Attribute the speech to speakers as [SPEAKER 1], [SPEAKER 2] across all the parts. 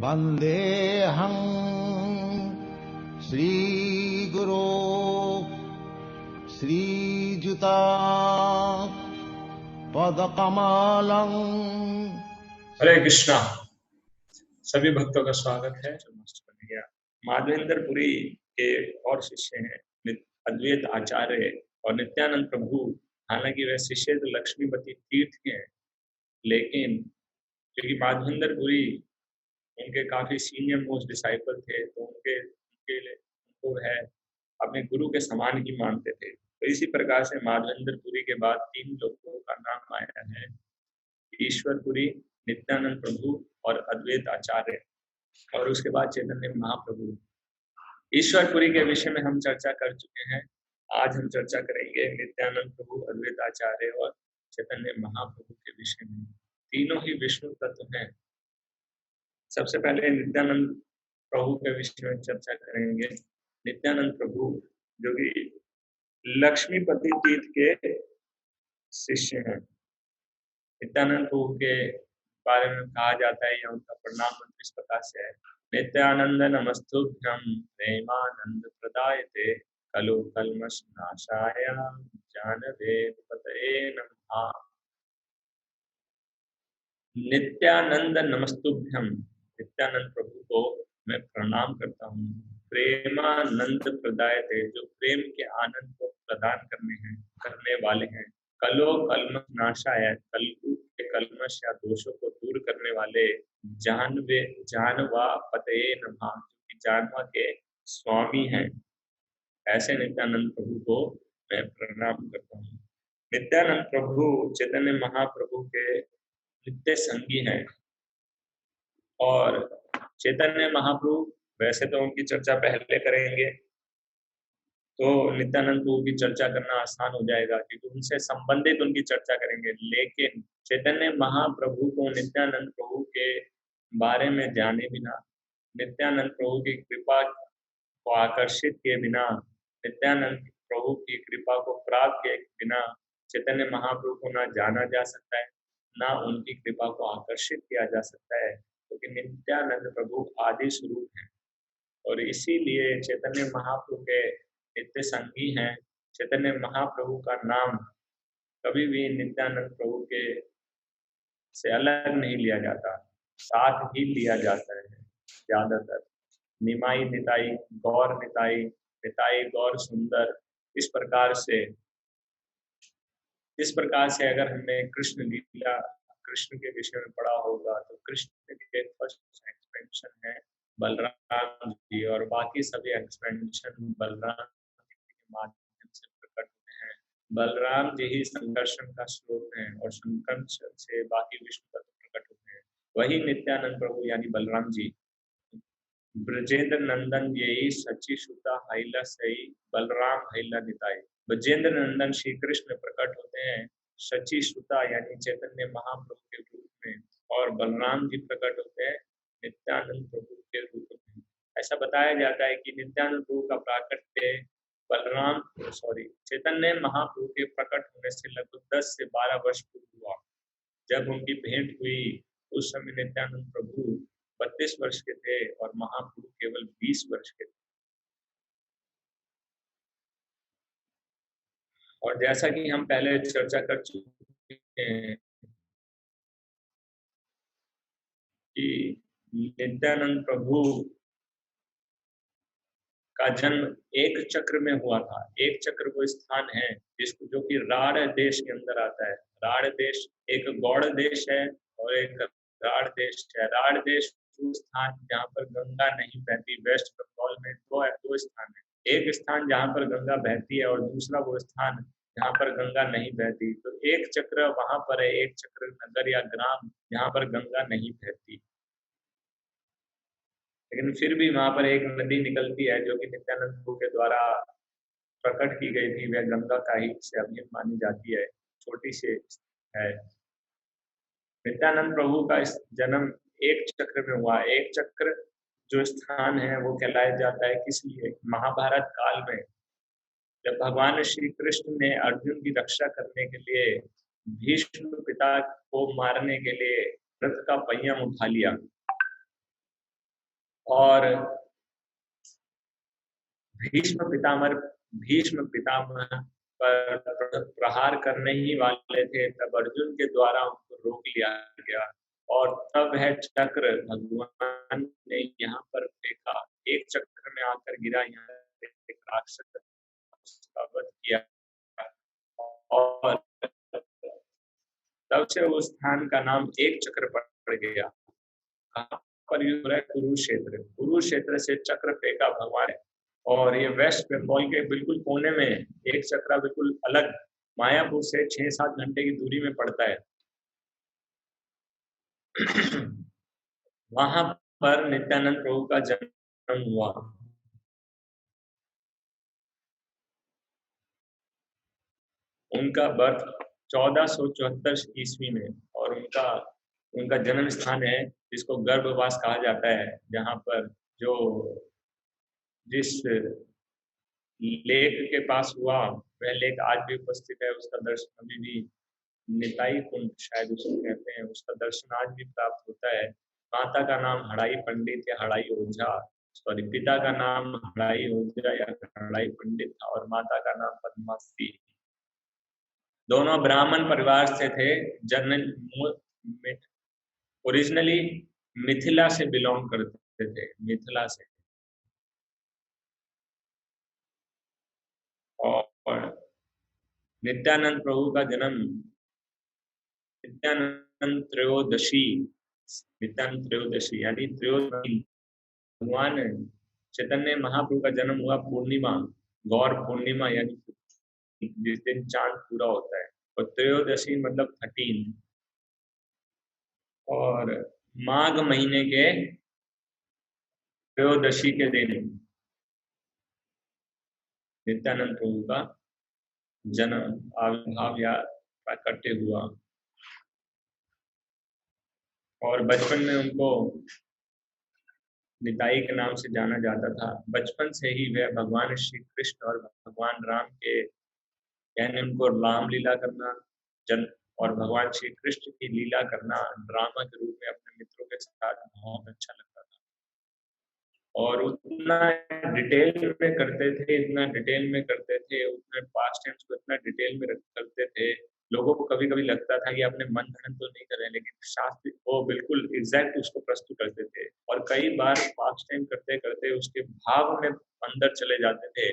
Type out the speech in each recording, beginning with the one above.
[SPEAKER 1] वन्देऽहं श्रीगुरो श्रीयुता पदकमलं।
[SPEAKER 2] हरे कृष्णा। सभी भक्तों का स्वागत है। माधवेंद्रपुरी के और शिष्य हैं अद्वैत आचार्य और नित्यानंद प्रभु। हालांकि वह शिष्य तो लक्ष्मीपति तीर्थ के हैं, लेकिन क्योंकि माधवेंद्रपुरी उनके काफी सीनियर मोस्ट डिसाइपल थे, तो उनको वह अपने गुरु के समान ही मानते थे। तो इसी प्रकार से माधवेंद्रपुरी के बाद 3 लोगों का नाम आया है, ईश्वरपुरी, नित्यानंद प्रभु और अद्वैत आचार्य, और उसके बाद चैतन्य महाप्रभु। ईश्वरपुरी के विषय में हम चर्चा कर चुके हैं। आज हम चर्चा करेंगे नित्यानंद प्रभु, अद्वैत आचार्य और चैतन्य महाप्रभु के विषय में। तीनों ही विष्णु तत्व हैं। सबसे पहले नित्यानंद प्रभु के विषय में चर्चा करेंगे। नित्यानंद प्रभु जो कि लक्ष्मीपति तीर्थ के शिष्य हैं। नित्यानंद प्रभु के बारे में कहा जाता है या उनका प्रणाम मंत्र इस प्रकार से है। नित्यानंद नमस्तुभ्यं प्रेमानंद प्रदायते कलु कल्मषनाशाय जानवे पतये नमः। नित्यानंद नमस्तुभ्यं, नित्यानंद प्रभु को मैं प्रणाम करता हूँ। प्रेमानंद प्रदायते, जो प्रेम के आनंद को प्रदान करने वाले हैं। कलो कल्मष नाशाय, कलु के कल्मष या दोषों को दूर करने वाले। जानवा पतये नमः, जो जानवा के स्वामी हैं। ऐसे नित्यानंद प्रभु को मैं प्रणाम करता हूँ। नित्यानंद प्रभु चैतन्य महाप्रभु के नित्य संगी हैं। और चैतन्य महाप्रभु, वैसे तो उनकी चर्चा पहले करेंगे तो नित्यानंद प्रभु की चर्चा करना आसान हो जाएगा, क्योंकि उनसे संबंधित उनकी चर्चा करेंगे। लेकिन चैतन्य महाप्रभु को नित्यानंद प्रभु के बारे में जाने बिना, नित्यानंद प्रभु की कृपा को आकर्षित किए बिना, नित्यानंद प्रभु की कृपा को प्राप्त किए बिना चैतन्य महाप्रभु को ना जाना जा सकता है, ना उनकी कृपा को आकर्षित किया जा सकता है, क्योंकि नित्यानंद प्रभु आदि स्वरूप हैं। और इसीलिए चैतन्य महाप्रभु के नित्य संगी हैं। चैतन्य महाप्रभु का नाम कभी भी नित्यानंद प्रभु के से अलग नहीं लिया जाता, साथ ही लिया जाता है ज्यादातर। निमाई निताई, गौर निताई, निताई गौर सुंदर, इस प्रकार से अगर हमने कृष्ण लीला, कृष्ण के विषय में पढ़ा होगा, तो कृष्ण के फर्स्ट एक्सपेंशन है बलराम जी, और बाकी सभी एक्सपेंशन बलराम के माध्यम से प्रकट होते हैं। बलराम जी ही संकर्षण का स्रोत हैं, और संकर्षण से बाकी विष्णु तत्व प्रकट होते हैं। वही नित्यानंद प्रभु यानी बलराम जी। ब्रजेंद्र नंदन यही सची सुता हैला सही, बलराम हैला निताई। ब्रजेंद्र नंदन श्री कृष्ण प्रकट होते हैं सची सुता यानी चैतन्य महाप्रभु के रूप में, और बलराम जी प्रकट होते हैं नित्यानंद प्रभु के रूप में। ऐसा बताया जाता है कि नित्यानंद प्रभु का प्राकट्य चैतन्य महाप्रभु के प्रकट होने से लगभग 10 से 12 वर्ष पूर्व हुआ। जब उनकी भेंट हुई उस समय नित्यानंद प्रभु 32 वर्ष के थे और महाप्रभु केवल 20 वर्ष के थे। और जैसा कि हम पहले चर्चा कर चुके हैं कि नित्यानंद प्रभु का जन्म एक चक्र में हुआ था। एक चक्र वो स्थान है जिसको जो कि राढ़ देश के अंदर आता है। राढ़ देश एक गौड़ देश है और एक राढ़ देश है। राढ़ देश वो स्थान जहाँ पर गंगा नहीं बहती। वेस्ट बंगाल में दो स्थान है। एक स्थान जहाँ पर गंगा बहती है और दूसरा वो स्थान जहाँ पर गंगा नहीं बहती। तो एक चक्र वहां पर है, एक चक्र नगर या ग्राम जहाँ पर गंगा नहीं बहती। लेकिन फिर भी वहां पर एक नदी निकलती है जो कि नित्यानंद प्रभु के द्वारा प्रकट की गई थी। वह गंगा का ही से अभिन्न मानी जाती है, छोटी सी है। नित्यानंद प्रभु का इस जन्म एक चक्र में हुआ। एक चक्र जो स्थान है वो कहलाया जाता है किस लिए? महाभारत काल में जब भगवान श्री कृष्ण ने अर्जुन की रक्षा करने के लिए भीष्म पिता को मारने के लिए रथ का पहिया उठा लिया, और भीष्म पितामह पर प्रहार करने ही वाले थे, तब अर्जुन के द्वारा उनको रोक लिया गया और तब है चक्र भगवान ने यहाँ पर फेंका, एक चक्र में आकर गिरा, यहाँ एक राक्षस उसका वध किया और तब से उस स्थान का नाम एक चक्र पड़ गया। कहाँ पर युद्ध हो रहा है? कुरुक्षेत्र, कुरुक्षेत्र से चक्र फेंका भगवान ने। और ये वेस्ट बंगाल के बिल्कुल कोने में एक चक्रा बिल्कुल अलग मायापुर से 6-7 घंटे की दूरी में पड़ता है। वहां पर नित्यानंद प्रभु का जन्म हुआ। उनका बर्थ 1474 ईस्वी में और उनका जन्म स्थान है जिसको गर्भवास कहा जाता है, जहाँ पर जो जिस लेक के पास हुआ वह लेक आज भी उपस्थित है, उसका दर्शन अभी भी निताई कुंड शायद उसको कहते हैं, उसका दर्शन आज भी प्राप्त होता है। माता का नाम हड़ाई पंडित या हड़ाई ओझा, सॉरी पिता का नाम हड़ाई ओझा या हड़ाई पंडित था और माता का नाम पद्मावती। दोनों ब्राह्मण परिवार से थे। जनरल ओरिजिनली मिथिला से बिलोंग करते थे, मिथिला से। और नित्यानंद प्रभु का जन्म नित्यानंद त्रयोदशी, नित्यानंद त्रयोदशी यानी त्रयोदशी, भगवान चैतन्य महाप्रभु का जन्म हुआ पूर्णिमा, गौर पूर्णिमा यानी जिस दिन चांद पूरा होता है, और त्रयोदशी मतलब 13। और माघ महीने के त्रयोदशी के दिन नित्यानंद प्रभु का जन्म आविर्भाव या प्राकट्य हुआ। और बचपन में उनको निताई के नाम से जाना जाता था। बचपन से ही वह भगवान श्री कृष्ण और भगवान राम के, यानी उनको राम लीला करना जन और भगवान श्री कृष्ण की लीला करना ड्रामा के रूप में अपने मित्रों के साथ बहुत अच्छा लगता था। और उतना डिटेल में करते थे, इतना डिटेल में करते थे, उतने पास्ट टेंस को इतना डिटेल में करते थे, लोगों को कभी कभी लगता था कि अपने मन घड़न तो नहीं कर रहे, लेकिन शास्त्र वो बिल्कुल एग्जैक्ट उसको प्रस्तुत करते थे। और कई बार पास्ट टाइम करते करते उसके भाव में अंदर चले जाते थे।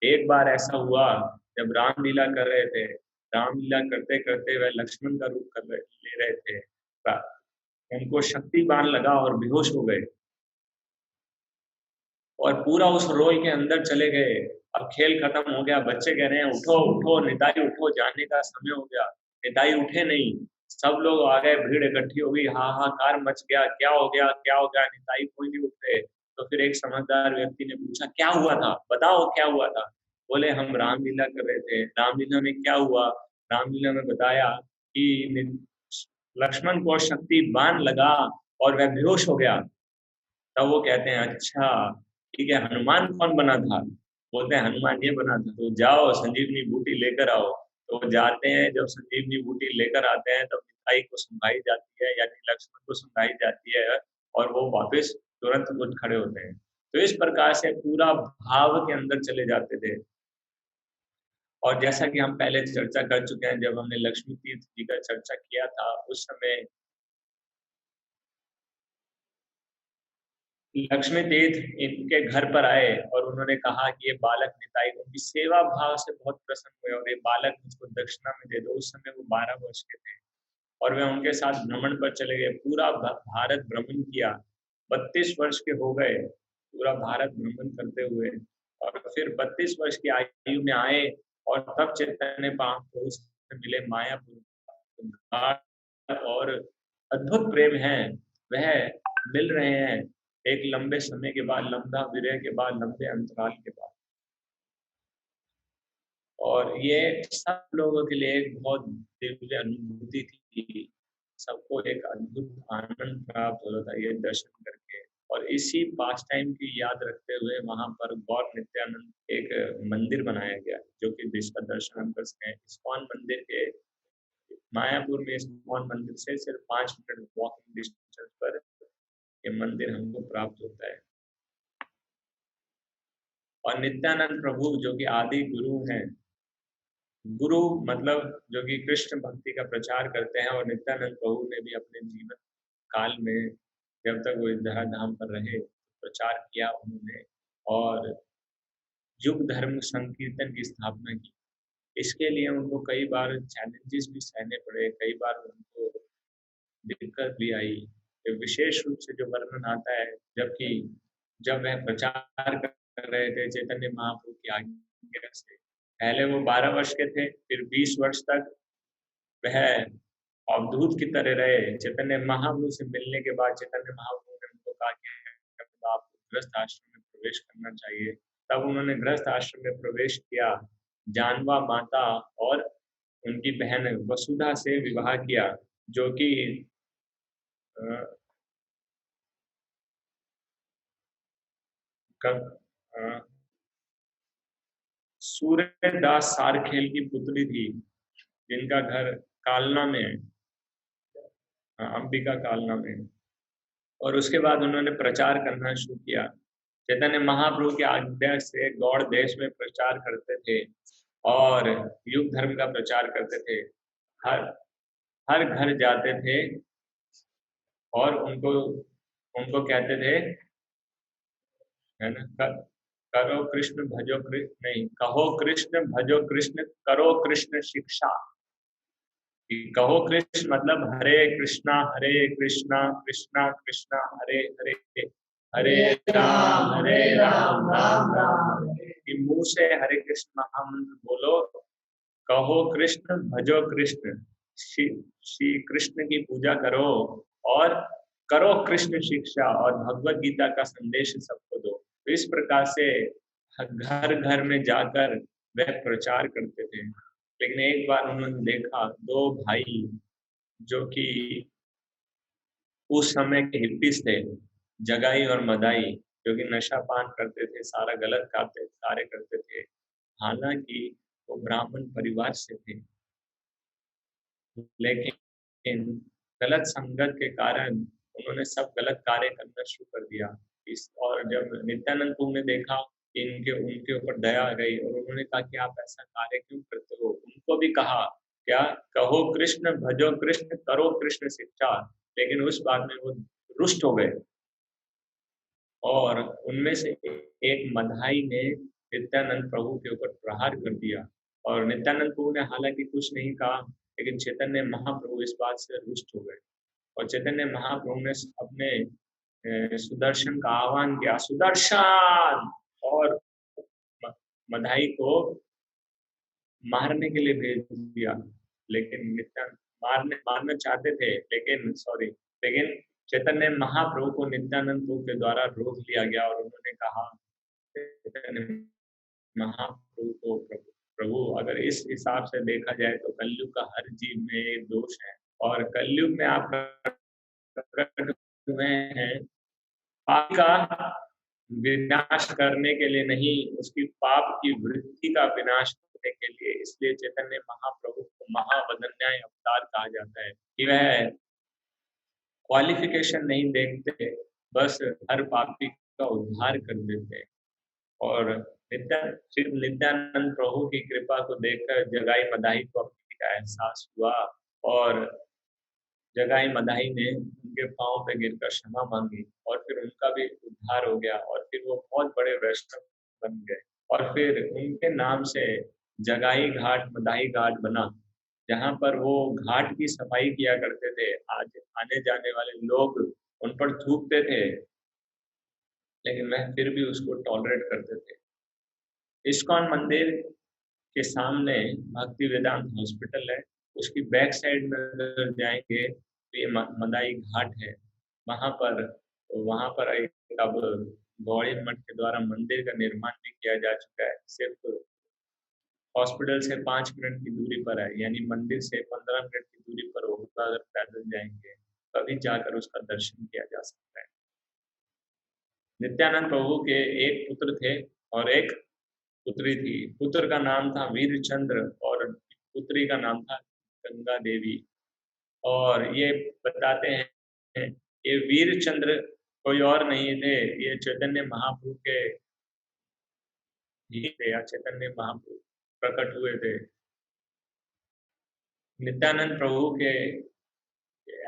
[SPEAKER 2] एक बार ऐसा हुआ जब रामलीला कर रहे थे, रामलीला करते करते वह लक्ष्मण का रूप ले रहे थे, उनको शक्ति बाण लगा और बेहोश हो गए और पूरा उस रोल के अंदर चले गए। अब खेल खत्म हो गया, बच्चे कह रहे हैं उठो उठो निताई उठो, जाने का समय हो गया। निताई उठे नहीं, सब लोग आ गए, भीड़ इकट्ठी हो गई, हाहाकार मच गया, क्या हो गया क्या हो गया, निताई कोई नहीं उठ रहे। तो फिर एक समझदार व्यक्ति ने पूछा क्या हुआ था, बताओ क्या हुआ था। बोले हम रामलीला कर रहे थे। रामलीला में क्या हुआ? रामलीला में बताया कि लक्ष्मण को शक्ति बाण लगा और वह बेहोश हो गया। तब वो कहते हैं अच्छा ठीक है, हनुमान कौन बना था? बोलते हैं हनुमान ये बना था। तो जाओ संजीवनी बूटी लेकर आओ। तो वो जाते हैं, जब संजीवनी बूटी लेकर आते हैं तब निताई को सुनाई जाती है, यानी लक्ष्मण को सुनाई जाती है और वो वापस तुरंत उठ खड़े होते हैं। तो इस प्रकार से पूरा भाव के अंदर चले जाते थे। और जैसा कि हम पहले चर्चा कर चुके हैं, जब हमने लक्ष्मी तीर्थ जी का चर्चा किया था, उस समय लक्ष्मी तीर्थ इनके घर पर आए और उन्होंने कहा कि ये बालक निताई उनकी सेवा भाव से बहुत प्रसन्न हुए और ये बालक मुझको दक्षिणा में दे दो। उस समय वो 12 वर्ष के थे और वे उनके साथ भ्रमण पर चले गए, पूरा भारत भ्रमण किया। 32 वर्ष के हो गए पूरा भारत भ्रमण करते हुए, और फिर 32 वर्ष की आयु में आए और तब चैतन्य महाप्रभु से मिले मायापुर। और अद्भुत प्रेम है, वह मिल रहे हैं एक लंबे समय के बाद, लंबा विरह के बाद, लंबे अंतराल के बाद। और ये सब लोगों के लिए एक बहुत दिव्य अनुभूति थी, सबको एक अद्भुत आनंद प्राप्त होता था ये दर्शन करके। और इसी पास टाइम की याद रखते हुए वहां पर गौर नित्यानंद एक मंदिर बनाया गया, जो कि जिसका दर्शन हम कर सकें। इस्कॉन मंदिर के मायापुर में इस्कॉन मंदिर से सिर्फ 5 मिनट वॉकिंग डिस्टेंस पर ये मंदिर हमको प्राप्त होता है। और नित्यानंद प्रभु जो कि आदि गुरु हैं, गुरु मतलब जो कि कृष्ण भक्ति का प्रचार करते हैं, और नित्यानंद प्रभु ने भी अपने जीवन काल में जब तक वो इस धराधाम पर रहे प्रचार किया उन्होंने, और युग धर्म संकीर्तन की स्थापना की। इसके लिए उनको कई बार चैलेंजेस भी सहने पड़े, कई बार उनको दिक्कत भी आई। विशेष रूप से जो वर्णन आता है, जबकि जब वह प्रचार कर रहे थे चैतन्य महाप्रभु की आज्ञा से, पहले वो 12 वर्ष के थे, फिर 20 वर्ष तक वह अवधूत की तरह रहे। चैतन्य महाप्रभु से मिलने के बाद चैतन्य महाप्रभु ने उनको कहा कि आप गृहस्थ आश्रम में प्रवेश करना चाहिए। तब उन्होंने गृहस्थ आश्रम में प्रवेश किया, जानवा माता और उनकी बहन वसुधा से विवाह किया, जो कि सूर्यदास सारखेल की पुत्री थी, जिनका घर कालना में है, अंबिका कालना में। और उसके बाद उन्होंने प्रचार करना शुरू किया। चैतन्य महाप्रभु की आज्ञा से गौड़ देश में प्रचार करते थे और युग धर्म का प्रचार करते थे। हर घर जाते थे और उनको कहते थे, है ना, करो कृष्ण भजो कृष्ण, नहीं, कहो कृष्ण भजो कृष्ण, करो कृष्ण शिक्षा। कहो कृष्ण मतलब हरे कृष्णा कृष्णा कृष्णा हरे हरे, हरे राम राम राम हरे। मुंह से हरे कृष्ण महामंत्र बोलो, कहो कृष्ण भजो कृष्ण, श्री कृष्ण की पूजा करो और करो कृष्ण शिक्षा, और भगवत गीता का संदेश सबको दो। तो इस प्रकार से घर घर में जाकर वह प्रचार करते थे। लेकिन एक बार उन्होंने देखा दो भाई जो कि उस समय के हिप्पीज थे, जगाई और मदाई, जो कि नशा पान करते थे, सारा गलत कार्य करते थे। हालांकि वो ब्राह्मण परिवार से थे, लेकिन गलत संगत के कारण उन्होंने सब गलत कार्य करना शुरू कर दिया। और जब नित्यानंद प्रभु ने देखा कि उनके ऊपर दया आ गई, और उन्होंने कहा कि आप ऐसा कार्य क्यों करते हो। उनको भी कहा क्या, कहो कृष्ण भजो कृष्ण, करो कृष्ण शिक्षा। लेकिन उस बात में वो रुष्ट हो गए, और उनमें से एक मधाई ने नित्यानंद प्रभु के ऊपर प्रहार कर दिया। और नित्यानंद प्रभु ने हालांकि कुछ नहीं कहा, लेकिन चैतन्य महाप्रभु इस बात से रुष्ट हो गए, और चैतन्य महाप्रभु ने अपने सुदर्शन का आह्वान किया, सुदर्शन, और मधाई को मारने के लिए भेज दिया। लेकिन नित्यानंद मारना चाहते थे, लेकिन चैतन्य महाप्रभु को नित्यानंद प्रभु के द्वारा रोक लिया गया, और उन्होंने कहा चैतन्य महाप्रभु को, प्रभु अगर इस हिसाब से देखा जाए तो कलयुग का हर जीव में एक दोष है, और कलयुग में आप प्रकट हुए हैं पाप का विनाश करने के लिए नहीं, उसकी पाप की वृत्ति का विनाश करने के लिए। इसलिए चैतन्य महाप्रभु को महावदन्याय अवतार कहा जाता है कि वह क्वालिफिकेशन नहीं देखते, बस हर पापी का उद्धार कर देते हैं। और नित्यानंद प्रभु की कृपा को देखकर जगाई मदाही को अपनी का एहसास हुआ, और जगाई मदाही ने उनके पांव पे गिरकर क्षमा मांगी, और फिर उनका भी उद्धार हो गया, और फिर वो बहुत बड़े वैष्णव बन गए। और फिर उनके नाम से जगाई घाट मदाही घाट बना, जहाँ पर वो घाट की सफाई किया करते थे। आज आने जाने वाले लोग उन पर थूकते थे, लेकिन वह फिर भी उसको टॉलरेट करते थे। इस्कॉन मंदिर के सामने भक्ति वेदांत हॉस्पिटल है, उसकी बैक साइड में अगर जाएंगे तो ये मदाई घाट है। वहाँ पर एक अब गौड़ी मठ के द्वारा मंदिर का निर्माण भी किया जा चुका है। सिर्फ हॉस्पिटल से 5 मिनट की दूरी पर है, यानी मंदिर से 15 मिनट की दूरी पर होगा। अगर पैदल जाएंगे तभी जाकर उसका दर्शन किया जा सकता है। नित्यानंद प्रभु के एक पुत्र थे और एक पुत्री थी। पुत्र का नाम था वीरचंद्र और पुत्री का नाम था गंगा देवी। और ये बताते हैं ये वीरचंद्र कोई और नहीं थे, ये चैतन्य महाप्रभु के ही थे या चैतन्य महाप्रभु प्रकट हुए थे। नित्यानंद प्रभु के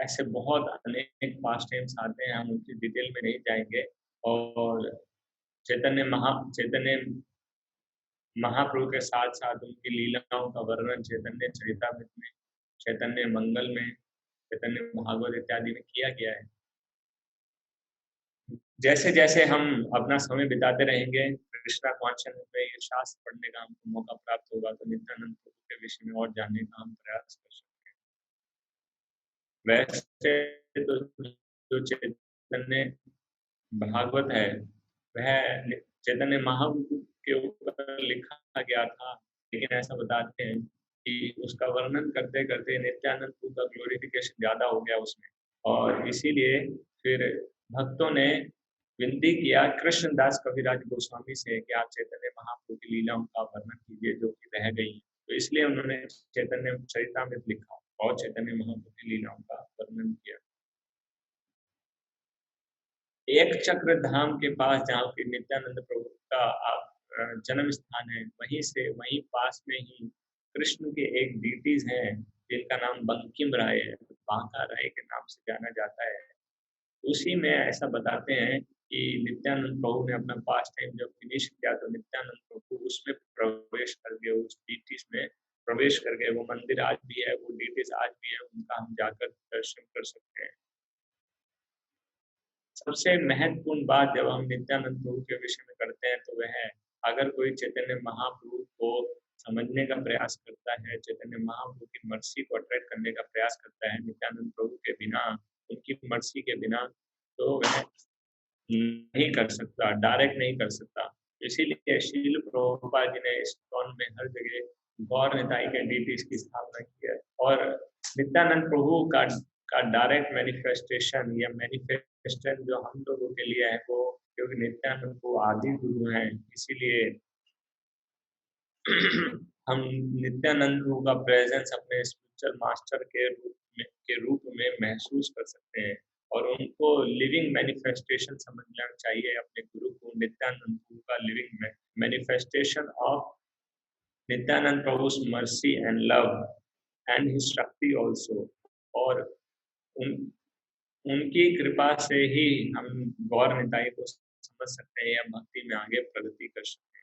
[SPEAKER 2] ऐसे बहुत अनेक पास्ट टाइम्स आते हैं, हम उनकी डिटेल में नहीं जाएंगे। और चैतन्य महाप्रभु के साथ साथ उनकी लीलाओं का वर्णन चैतन्य चरितामृत में, चैतन्य मंगल में, चैतन्य भागवत इत्यादि में किया गया है। जैसे जैसे हम अपना समय बिताते रहेंगे, कृष्णा कॉन्शियस में ये शास्त्र पढ़ने का हमको मौका प्राप्त होगा, तो नित्यानंद प्रभु के विषय में और जानने का हम प्रयास कर सकते हैं। वैसे तो जो चैतन्य भागवत है वह चैतन्य महाप्रभु के ऊपर लिखा गया था, लेकिन ऐसा बताते हैं कि उसका वर्णन करते करते नित्यानंद प्रभु का ग्लोरिफिकेशन ज्यादा हो गया उसमें, और इसीलिए फिर भक्तों ने विनती किया कृष्णदास कविराज गोस्वामी से कि आप चैतन्य महाप्रभु की लीलाओं का वर्णन कीजिए जो कि रह गई। तो इसलिए उन्होंने चैतन्य चरितामृत लिखा और चैतन्य महाप्रभु की लीलाओं का वर्णन किया। एक चक्र धाम के पास जहाँ पे नित्यानंद प्रभु का जन्म स्थान है, वहीं पास में ही कृष्ण के एक डीटीज हैं जिनका नाम बंकिम राय है, बांका राय के नाम से जाना जाता है। उसी में ऐसा बताते हैं कि नित्यानंद प्रभु ने अपना पास टाइम जब फिनिश किया तो नित्यानंद प्रभु उसमें प्रवेश कर गए, उस डीटीज में प्रवेश कर गए। वो मंदिर आज भी है, वो डीटीज आज भी है, उनका हम जाकर दर्शन कर सकते हैं। सबसे महत्वपूर्ण बात जब हम नित्यानंद प्रभु के विषय में करते हैं तो वह है, अगर कोई चैतन्य महाप्रभु को समझने का प्रयास करता है, चैतन्य महाप्रभु की मर्सी को अट्रैक्ट करने का प्रयास करता है नित्यानंद प्रभु के बिना, उनकी मर्सी के बिना, तो वह नहीं कर सकता, डायरेक्ट नहीं कर सकता। इसीलिए श्रील प्रभुपाद जी ने इस्कॉन में हर जगह गौर निताई के डीटीज की स्थापना की है। और नित्यानंद प्रभु का डायरेक्ट मैनिफेस्टेशन या मैनिफेस्टेशन जो हम लोगों के लिए है वो, क्योंकि नित्यानंद को आदि गुरु हैं, इसीलिए हम नित्यानंद प्रभु का प्रेजेंस अपने स्पिरिचुअल मास्टर के रूप में महसूस कर सकते हैं, और उनको लिविंग मैनिफेस्टेशन समझना चाहिए अपने गुरु को। नित्यानंद प्रभु का living manifestation of Nityananda Prabhu's mercy and love and his शक्ति also, और उनकी कृपा से ही हम गौर निताई को समझ सकते हैं या भक्ति में आगे प्रगति कर सकते हैं।